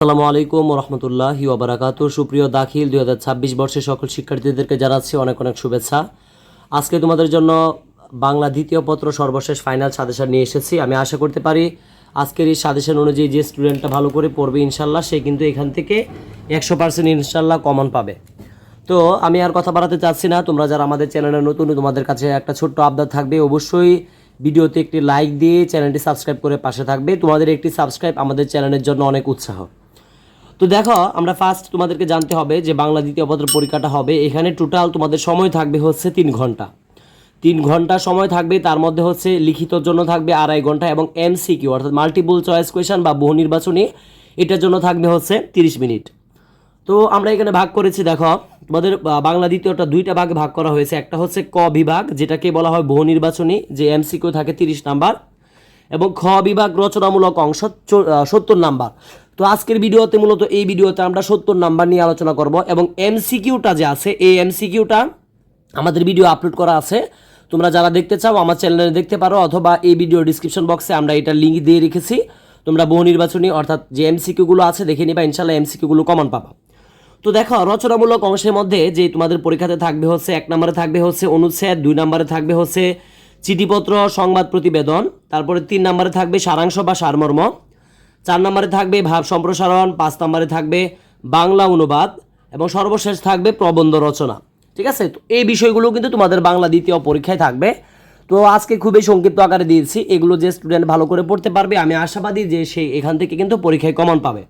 আসসালামু আলাইকুম রহমতুল্লাহি ওয়া বারাকাতুহু। সুপ্রিয় দাখিল 2026 বর্ষের সকল শিক্ষার্থীদেরকে জানাচ্ছি অনেক অনেক শুভেচ্ছা। আজকে তোমাদের জন্য বাংলা দ্বিতীয় পত্র সর্বশেষ ফাইনাল সাজেশন নিয়ে এসেছি। আমি আশা করতে পারি আজকের এই সাজেশন অনুযায়ী যে স্টুডেন্টটা ভালো করে পড়বে ইনশাল্লাহ সে কিন্তু এখান থেকে 100% ইনশাল্লাহ কমন পাবে। তো আমি আর কথা বাড়াতে চাচ্ছি না। তোমরা যারা আমাদের চ্যানেলে নতুন, তোমাদের কাছে একটা ছোট্ট আবদার থাকবে, অবশ্যই ভিডিওতে একটি লাইক দিয়ে চ্যানেলটি সাবস্ক্রাইব করে পাশে থাকবে। তোমাদের একটি সাবস্ক্রাইব আমাদের চ্যানেলের জন্য অনেক উৎসাহ। তো দেখো, আমরা ফার্স্ট তোমাদেরকে জানতে হবে যে বাংলা দ্বিতীয় পত্র পরীক্ষাটা হবে। এখানে টোটাল তোমাদের সময় থাকবে হচ্ছে 3 ঘন্টা। 3 ঘন্টা সময় থাকবে, তার মধ্যে হচ্ছে লিখিতর জন্য থাকবে 2.5 ঘন্টা এবং এমসিকিউ অর্থাৎ মাল্টিপল চয়েস কোয়েশন বা বহু নির্বাচনী এটার জন্য থাকবে হচ্ছে 30 মিনিট। তো আমরা এখানে ভাগ করেছি, দেখো তোমাদের বাংলা দ্বিতীয়টা দুইটা ভাগে ভাগ করা হয়েছে। একটা হচ্ছে ক বিভাগ, যেটাকে বলা হয় বহু নির্বাচনী, যে এমসিকিউ থাকে 30 নাম্বার, এবং খ বিভাগ রচনামূলক অংশ 70 নাম্বার। তো আজকের ভিডিওতে মূলত এই ভিডিওতে আমরা 70 নাম্বার নিয়ে আলোচনা করব এবং এমসিকিউটা যে আছে এই এমসিকিউটা আমাদের ভিডিও আপলোড করা আছে। তোমরা যারা দেখতে চাও আমার চ্যানেলে দেখতে পারো, অথবা এই ভিডিও ডিসক্রিপশন বক্সে আমরা এটার লিঙ্ক দিয়ে রেখেছি। তোমরা বহু নির্বাচনী অর্থাৎ যে এমসিকিউগুলো আছে দেখে নিবা, ইনশাল্লাহ এমসিকিউগুলো কমন পাবা। তো দেখো, রচনামূলক অংশের মধ্যে যে তোমাদের পরীক্ষাতে থাকবে হচ্ছে 1 নম্বরে থাকবে হচ্ছে অনুচ্ছেদ, 2 নম্বরে থাকবে হচ্ছে চিঠিপত্র সংবাদ প্রতিবেদন, তারপরে 3 নম্বরে থাকবে সারাংশ বা সারমর্ম, 4 নম্বরে থাকবে ভাব সম্প্রসারণ, 5 নম্বরে থাকবে বাংলা অনুবাদ এবং সর্বশেষ থাকবে প্রবন্ধ রচনা। ঠিক আছে, তো এই বিষয়গুলো কিন্তু তোমাদের বাংলা দ্বিতীয় পরীক্ষায় থাকবে। তো আজকে খুবই সংক্ষিপ্ত আকারে দিয়েছি। এগুলো যে স্টুডেন্ট ভালো করে পড়তে পারবে আমি আশাবাদী যে সে এখান থেকে কিন্তু পরীক্ষায় কমন পাবে।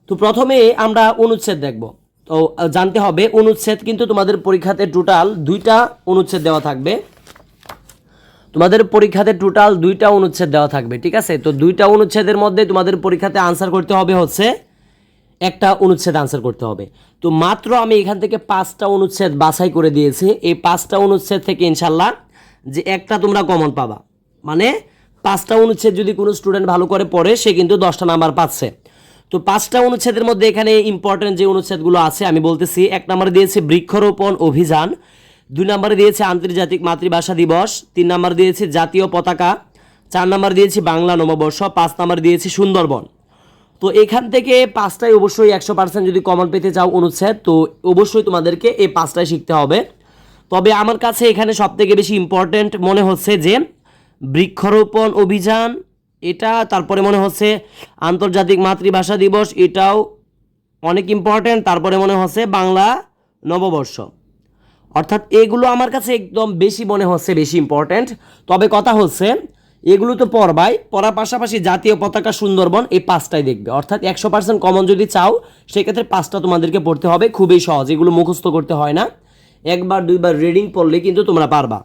তো প্রথমে আমরা অনুচ্ছেদ দেখব। তো জানতে হবে অনুচ্ছেদ কিন্তু তোমাদের পরীক্ষাতে টোটাল 2টা অনুচ্ছেদ দেওয়া থাকবে। তোমাদের পরীক্ষাতে টোটাল 2টা অনুচ্ছেদ দেওয়া থাকবে। ঠিক আছে, তো 2টা অনুচ্ছেদের মধ্যে তোমাদের পরীক্ষাতে আনসার করতে হবে হচ্ছে একটা অনুচ্ছেদ আনসার করতে হবে। তো মাত্র আমি এখান থেকে 5টা অনুচ্ছেদ বাছাই করে দিয়েছি। এই 5টা অনুচ্ছেদ থেকে ইনশাল্লাহ যে একটা তোমরা কমন পাবা, মানে 5টা অনুচ্ছেদ যদি কোনো স্টুডেন্ট ভালো করে পড়ে সে কিন্তু 10টা নাম্বার পাচ্ছে। তো 5টা অনুচ্ছেদের মধ্যে এখানে ইম্পর্টেন্ট যে অনুচ্ছেদগুলো আছে আমি বলতেছি। 1 নম্বরে দিয়েছে বৃক্ষরোপণ অভিযান, 2 নম্বরে দিয়েছে আন্তর্জাতিক মাতৃভাষা দিবস, 3 নম্বর দিয়েছে জাতীয় পতাকা, 4 নম্বর দিয়েছি বাংলা নববর্ষ, 5 নম্বর দিয়েছি সুন্দরবন। তো এখান থেকে 5টাই অবশ্যই 100% যদি কমন পেতে চাও অনুচ্ছেদ, তো অবশ্যই তোমাদেরকে এই 5টাই শিখতে হবে। তবে আমার কাছে এখানে সবথেকে বেশি ইম্পর্টেন্ট মনে হচ্ছে যে বৃক্ষরোপণ অভিযান এটা, তারপরে মনে হচ্ছে আন্তর্জাতিক মাতৃভাষা দিবস এটাও অনেক ইম্পর্টেন্ট, তারপরে মনে হচ্ছে বাংলা নববর্ষ। অর্থাৎ এগুলো আমার কাছে একদম বেশি মনে হচ্ছে বেশি ইম্পর্টেন্ট। তবে কথা হচ্ছে এগুলো তো পড়বাই, পড়ার পাশাপাশি জাতীয় পতাকা সুন্দরবন এই 5টাই দেখবে। অর্থাৎ 100% কমন যদি চাও সেক্ষেত্রে 5টা তোমাদেরকে পড়তে হবে। খুবই সহজ, এগুলো মুখস্থ করতে হয় না, 1বার 2বার রিডিং পড়লে কিন্তু তোমরা পারবা।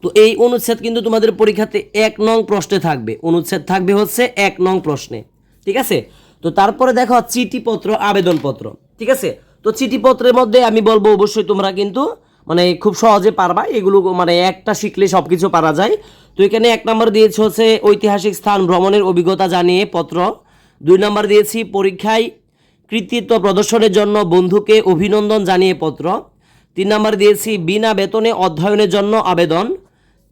তো এই অনুচ্ছেদ কিন্তু তোমাদের পরীক্ষাতে 1 নং প্রশ্নে থাকবে। অনুচ্ছেদ থাকবে হচ্ছে 1 নং প্রশ্নে। ঠিক আছে, তো তারপরে দেখো চিঠিপত্র আবেদনপত্র। ঠিক আছে, তো চিঠিপত্রের মধ্যে আমি বলবো অবশ্যই তোমরা কিন্তু মানে খুব সহজে পারবা। এগুলো মানে একটা শিখলে সব কিছু পারা যায়। তো এখানে 1 নম্বর দিয়েছে হচ্ছে ঐতিহাসিক স্থান ভ্রমণের অভিজ্ঞতা জানিয়ে পত্র, 2 নম্বর দিয়েছি পরীক্ষায় কৃতিত্ব প্রদর্শনের জন্য বন্ধুকে অভিনন্দন জানিয়ে পত্র, 3 নম্বর দিয়েছি বিনা বেতনে অধ্যয়নের জন্য আবেদন,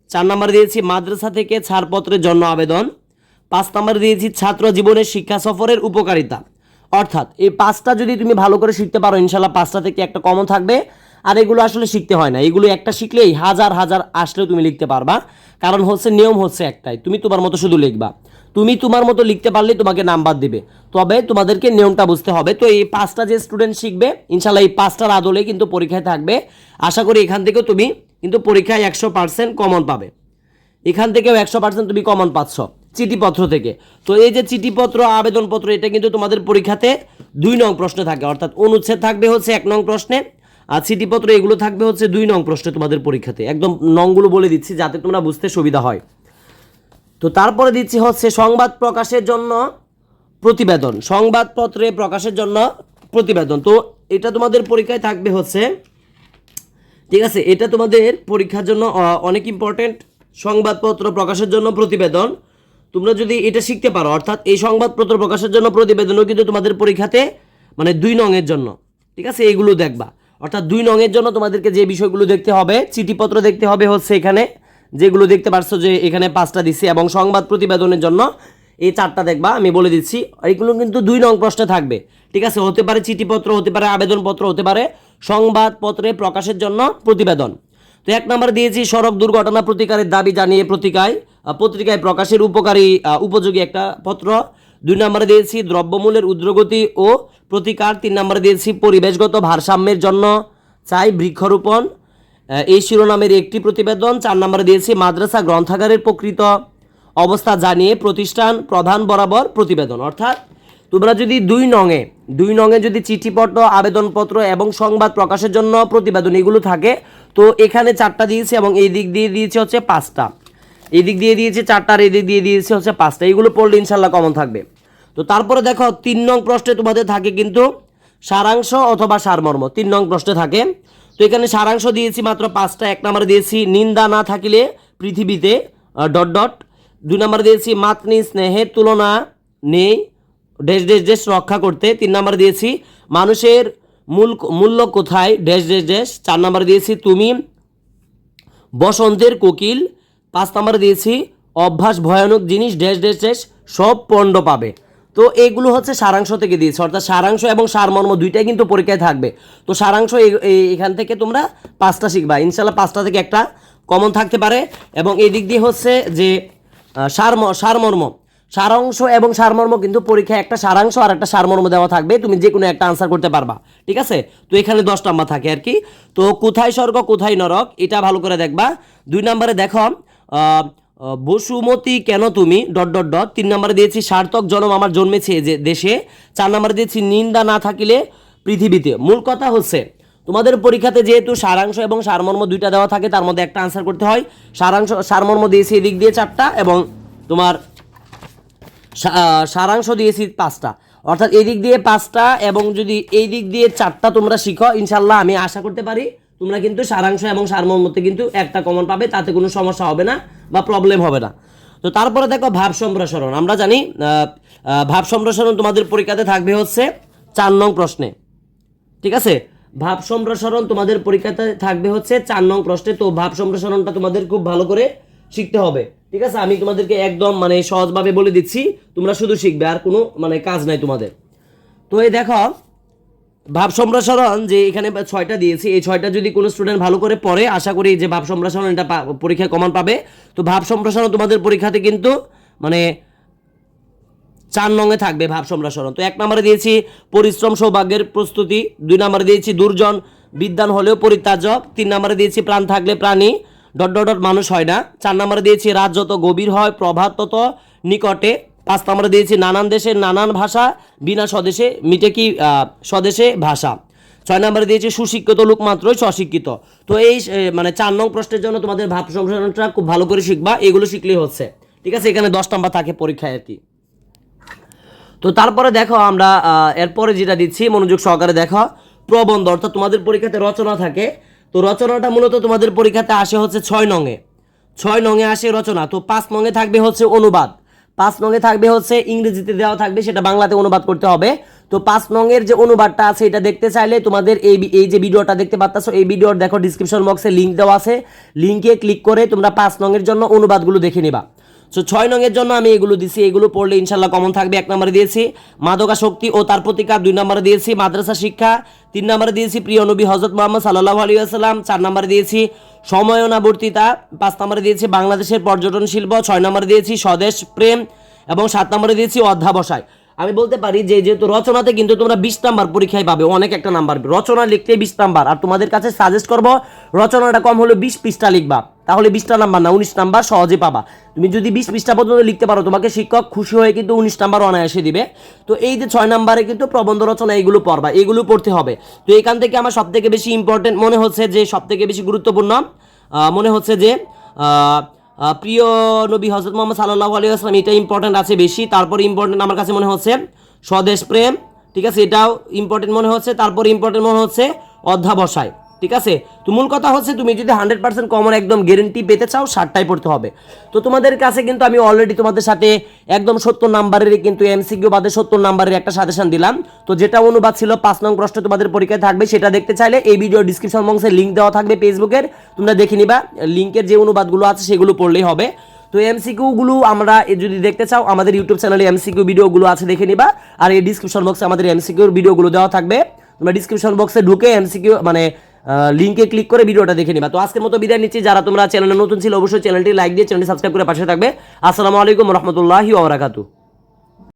4 নম্বর দিয়েছি মাদ্রাসা থেকে ছাড়পত্রের জন্য আবেদন, 5 নম্বর দিয়েছি ছাত্র জীবনের শিক্ষা সফরের উপকারিতা। অর্থাৎ এই 5টা যদি তুমি ভালো করে শিখতে পারো ইনশাল্লাহ 5টা থেকে একটা কমন থাকবে। আর এগুলো আসলে শিখতে হয় না, এগুলো একটা শিখলেই হাজার হাজার আসলেও তুমি লিখতে পারবা। কারণ হচ্ছে নিয়ম হচ্ছে একটাই, তুমি তোমার মতো শুধু লিখবা। তুমি তোমার মতো লিখতে পারলে তোমাকে নাম্বার দেবে, তবে তোমাদেরকে নিয়মটা বুঝতে হবে। তো এই 5টা যে স্টুডেন্ট শিখবে ইনশাল্লাহ এই 5টার আদলে কিন্তু পরীক্ষায় থাকবে। আশা করি এখান থেকেও তুমি কিন্তু পরীক্ষায় 100% কমন পাবে। এখান থেকেও 100% তুমি কমন পাচ্ছ চিঠিপত্র থেকে। তো এই যে চিঠিপত্র আবেদনপত্র এটা কিন্তু তোমাদের পরীক্ষাতে 2 নং প্রশ্নে থাকে। অর্থাৎ অনুচ্ছেদ থাকবে হচ্ছে 1 নং প্রশ্নে, আর চিঠিপত্র এগুলো থাকবে হচ্ছে 2 নং প্রশ্নে তোমাদের পরীক্ষাতে। একদম নংগুলো বলে দিচ্ছি যাতে তোমরা বুঝতে সুবিধা হয়। তো তারপরে দিচ্ছি হচ্ছে সংবাদ প্রকাশের জন্য প্রতিবেদন, সংবাদপত্রে প্রকাশের জন্য প্রতিবেদন। তো এটা তোমাদের পরীক্ষায় থাকবে হচ্ছে, ঠিক আছে, এটা তোমাদের পরীক্ষার জন্য অনেক ইম্পর্টেন্ট। সংবাদপত্র প্রকাশের জন্য প্রতিবেদন তোমরা যদি এটা শিখতে পারো, অর্থাৎ এই সংবাদপত্র প্রকাশের জন্য প্রতিবেদনও কিন্তু তোমাদের পরীক্ষাতে মানে 2 নংয়ের জন্য। ঠিক আছে, এইগুলো দেখবা। অর্থাৎ 2 নংয়ের জন্য তোমাদেরকে যে বিষয়গুলো দেখতে হবে, চিঠিপত্র দেখতে হবে হচ্ছে এখানে যেগুলো দেখতে পারছো যে এখানে 5টা দিছি, এবং সংবাদ প্রতিবেদনের জন্য এই 4টা দেখবা, আমি বলে দিচ্ছি। এগুলো কিন্তু 2 নং প্রশ্নে থাকবে, ঠিক আছে। হতে পারে চিঠিপত্র, হতে পারে আবেদনপত্র, হতে পারে সংবাদপত্রে প্রকাশের জন্য প্রতিবেদন। তো 1 নম্বরে দিয়েছি সড়ক দুর্ঘটনা প্রতিকারের দাবি জানিয়ে পত্রিকায় প্রকাশের উপযোগী একটা পত্র। 2 নম্বরে দিয়েছি দ্রব্যমূল্যের ঊর্ধ্বগতি ও প্রতিকার। 3 নম্বরে দিয়েছি পরিবেশগত ভারসাম্যের জন্য চাই বৃক্ষরোপণ, এই শিরোনামের একটি প্রতিবেদন। 4 নম্বরে দিয়েছি মাদ্রাসা গ্রন্থাগারের প্রকৃত অবস্থা জানিয়ে প্রতিষ্ঠান প্রধান বরাবর প্রতিবেদন। অর্থাৎ তোমরা যদি 2 নংয়ে যদি চিঠিপত্র, আবেদনপত্র এবং সংবাদ প্রকাশের জন্য প্রতিবেদন এগুলো থাকে, তো এখানে 4টা দিয়েছি এবং এই দিক দিয়ে দিয়েছি হচ্ছে 5টা, এই দিক দিয়ে দিয়েছি 4টা আর এই দিক দিয়ে দিয়েছি হচ্ছে 5টা। এগুলো পড়লে ইনশাল্লাহ কমন থাকবে। তো তারপরে দেখো 3 নং প্রশ্নে তোমাদের থাকে কিন্তু সারাংশ অথবা সারমর্ম। 3 নং প্রশ্নে থাকে, তো এখানে সারাংশ দিয়েছি মাত্র 5টা। 1 নম্বরে দিয়েছি নিন্দা না থাকিলে পৃথিবীতে ... 2 নম্বরে দিয়েছি মাতৃ স্নেহের তুলনা নেই ... রক্ষা করতে। 3 নম্বরে দিয়েছি মানুষের মূল্য কোথায় ... 4 নম্বরে দিয়েছি তুমি বসন্তের কোকিল। 5 নম্বরে দিয়েছি অভ্যাস ভয়ানক জিনিস ... সব পণ্ড পাবে। তো এইগুলো হচ্ছে সারাংশ থেকে দিয়েছে, অর্থাৎ সারাংশ এবং সারমর্ম দুইটাই কিন্তু পরীক্ষায় থাকবে। তো সারাংশ এখান থেকে তোমরা 5টা শিখবা, ইনশাল্লাহ 5টা থেকে একটা কমন থাকতে পারে। এবং এই দিক দিয়ে হচ্ছে যে সারমর্ম, সারাংশ এবং সারমর্ম কিন্তু পরীক্ষায় একটা সারাংশ আর একটা সারমর্ম দেওয়া থাকবে, তুমি যে কোনো একটা আনসার করতে পারবা, ঠিক আছে। তো এখানে 10 নাম্বার থাকে আর কি। তো কোথায় স্বর্গ কোথায় নরক এটা ভালো করে দেখবা। 2 নম্বরে দেখো বসুমতী কেন তুমি ... 3 নম্বরে দিয়েছি সার্থক জন্ম আমার জন্মেছে যে দেশে। 4 নম্বরে দিয়েছি নিন্দা না থাকিলে পৃথিবীতে। মূল কথা হচ্ছে তোমাদের পরীক্ষাতে যেহেতু সারাংশ এবং সারমর্ম দুইটা দেওয়া থাকে, তার মধ্যে একটা আনসার করতে হয়। সারমর্ম দিয়েছি এদিক দিয়ে 4টা এবং তোমার সারাংশ দিয়েছি 5টা, অর্থাৎ এই দিক দিয়ে 5টা এবং যদি এই দিক দিয়ে 4টা তোমরা শিখো, ইনশাল্লাহ আমি আশা করতে পারি তোমরা কিন্তু সারাংশ এবং সারমর্মতে কিন্তু একটা কমন পাবে, তাতে কোনো সমস্যা হবে না বা প্রবলেম হবে না। তো তারপরে দেখো ভাব সম্প্রসারণ। আমরা জানি ভাব সম্প্রসারণ তোমাদের পরীক্ষাতে থাকবে হচ্ছে 4 নং প্রশ্নে, ঠিক আছে। ভাব সম্প্রসারণ তোমাদের পরীক্ষাতে থাকবে হচ্ছে 4 নং প্রশ্নে। তো ভাব সম্প্রসারণটা তোমাদের খুব ভালো করে শিখতে হবে, ঠিক আছে। আমি তোমাদেরকে একদম সহজভাবে বলে দিচ্ছি, তোমরা শুধু শিখবে, আর কোনো কাজ নাই তোমাদের। তো এই দেখো ভাব সম্প্রসারণ যে এখানে 6টা দিয়েছি, এই 6টা যদি কোনো স্টুডেন্ট ভালো করে পড়ে, আশা করি যে ভাব সম্প্রসারণ এটা পরীক্ষায় কমন পাবে। তো ভাব সম্প্রসারণ তোমাদের পরীক্ষাতে কিন্তু 4 নংয়ে থাকবে ভাব সম্প্রসারণ। তো 1 নম্বরে দিয়েছি পরিশ্রম সৌভাগ্যের প্রস্তুতি। 2 নম্বরে দিয়েছি দুর্জন বিদ্বান হলেও পরিত্যাজ্য। 3 নম্বরে দিয়েছি প্রাণ থাকলে প্রাণী ... মানুষ হয় না। 4 নম্বরে দিয়েছি রাত যত গভীর হয় প্রভাত তত নিকটে। 5 নম্বরে দিয়েছি নানান দেশের নানান ভাষা বিনা স্বদেশে মিটে কি স্বদেশে ভাষা। 6 নম্বরে দিয়েছি সুশিক্ষিত লোক মাত্রই স্বশিক্ষিত। তো এই 4 নং প্রশ্নের জন্য তোমাদের ভাব সম্প্রসারণটা খুব ভালো করে শিখবা, এগুলো শিখলেই হচ্ছে, ঠিক আছে। এখানে 10 নম্বর থাকে পরীক্ষায় আর কি। তো তারপরে দেখো আমরা এরপরে যেটা দিচ্ছি মনোযোগ সহকারে দেখো প্রবন্ধ, অর্থাৎ তোমাদের পরীক্ষাতে রচনা থাকে। তো রচনাটা মূলত তোমাদের পরীক্ষাতে আসে হচ্ছে 6 নংয়ে, 6 নংয়ে আসে রচনা। তো 5 নংয়ে থাকবে হচ্ছে অনুবাদ, 5 নংয়ে থাকবে হচ্ছে ইংরেজিতে দেওয়া থাকবে, সেটা বাংলাতে অনুবাদ করতে হবে। তো 5 নংয়ের যে অনুবাদটা আছে এটা দেখতে চাইলে তোমাদের এই যে ভিডিওটা দেখতে পাচ্ছো, এই ভিডিওর দেখো ডিসক্রিপশন বক্সে লিঙ্ক দেওয়া আছে, লিঙ্কে ক্লিক করে তোমরা 5 নংয়ের জন্য অনুবাদগুলো দেখে নিবা। সো 6 নংয়ের জন্য আমি এগুলো দিছি, এগুলো পড়লে ইনশাল্লাহ কমন থাকবে। 1 নম্বরে দিয়েছি মাদকাসক্তি ও তার প্রতিকার। 2 নম্বরে দিয়েছি মাদ্রাসা শিক্ষা। 3 নম্বরে দিয়েছি প্রিয় নবী হযরত মুহাম্মদ সাল্লাল্লাহু আলাইহি ওয়াসাল্লাম। 4 নম্বরে দিয়েছি সময়ানুবর্তিতা। 5 নম্বরে দিয়েছি বাংলাদেশের পর্যটন শিল্প। 6 নম্বরে দিয়েছি স্বদেশ প্রেম এবং 7 নম্বরে দিয়েছি অধ্যাবসায়। আমি বলতে পারি যে যেহেতু রচনাতে কিন্তু তোমরা 20 নাম্বার পরীক্ষায় পাবে, অনেক একটা নাম্বার রচনা লিখতে 20 নাম্বার, আর তোমাদের কাছে সাজেস্ট করব রচনাটা কম হলে 20 পৃষ্ঠা লিখবা, তাহলে 20টা নাম্বার না 19 নাম্বার সহজে পাবা। তুমি যদি 20 পৃষ্ঠা পর্যন্ত লিখতে পারো তোমাকে শিক্ষক খুশি হয়ে কিন্তু 19 নাম্বার অনায়াসে দিবে। তো এই যে 6 নাম্বারে কিন্তু প্রবন্ধ রচনা এগুলো পড়বা, এগুলো পড়তে হবে। তো এখান থেকে আমার সবথেকে বেশি ইম্পর্টেন্ট মনে হচ্ছে, যে সবথেকে বেশি গুরুত্বপূর্ণ মনে হচ্ছে যে প্রিয় নবী হযরত মুহাম্মদ সাল্লাল্লাহু আলাইহি ওয়াসাল্লাম, এটা ইম্পর্টেন্ট আছে বেশি। তারপর ইম্পর্টেন্ট আমার কাছে মনে হচ্ছে স্বদেশ প্রেম, ঠিক আছে, এটাও ইম্পর্টেন্ট মনে হচ্ছে। তারপর ইম্পর্টেন্ট মনে হচ্ছে অধ্যাবসায়, ঠিক আছে। তো মূল কথা হচ্ছে তুমি যদি 100% কমন একদম গ্যারেন্টি পেতে চাও 60টাই পড়তে হবে। তো তোমাদের কাছে কিন্তু আমি অলরেডি তোমাদের সাথে একদম 70 নাম্বারের কিন্তু এমসিকিউ বাদে 70 নাম্বারের একটা সাজেশন দিলাম। তো যেটা অনুবাদ ছিল 5 নং প্রশ্ন তোমাদের পরীক্ষায় থাকবে, সেটা দেখতে চাইলে এই ভিডিও ডিসক্রিপশন বক্সে লিঙ্ক দেওয়া থাকবে ফেসবুকের, তোমরা দেখে নিবা। লিঙ্কের যে অনুবাদগুলো আছে সেগুলো পড়লেই হবে। তো এমসিকিউগুলো আমরা যদি দেখতে চাও আমাদের ইউটিউব চ্যানেলে এমসিকিউ ভিডিওগুলো আছে, দেখে নিবা। আর এই ডিসক্রিপশন বক্সে আমাদের এমসিকিউর ভিডিওগুলো দেওয়া থাকবে, তোমরা ডিসক্রিপশন বক্সে ঢুকে এমসিকিউ মানে লিঙ্কে ক্লিক করে ভিডিওটা দেখে নিবা। তো আজকের মতো বিদায় নিচ্ছি। যারা তোমরা চ্যানেলে নতুন ছিল অবশ্যই চ্যানেলটি লাইক দিয়ে চ্যানেলটি সাবস্ক্রাইব করে পাশে থাকবে। আসসালামু আলাইকুম রহমতুল্লাহি ওয়া বারাকাতুহু।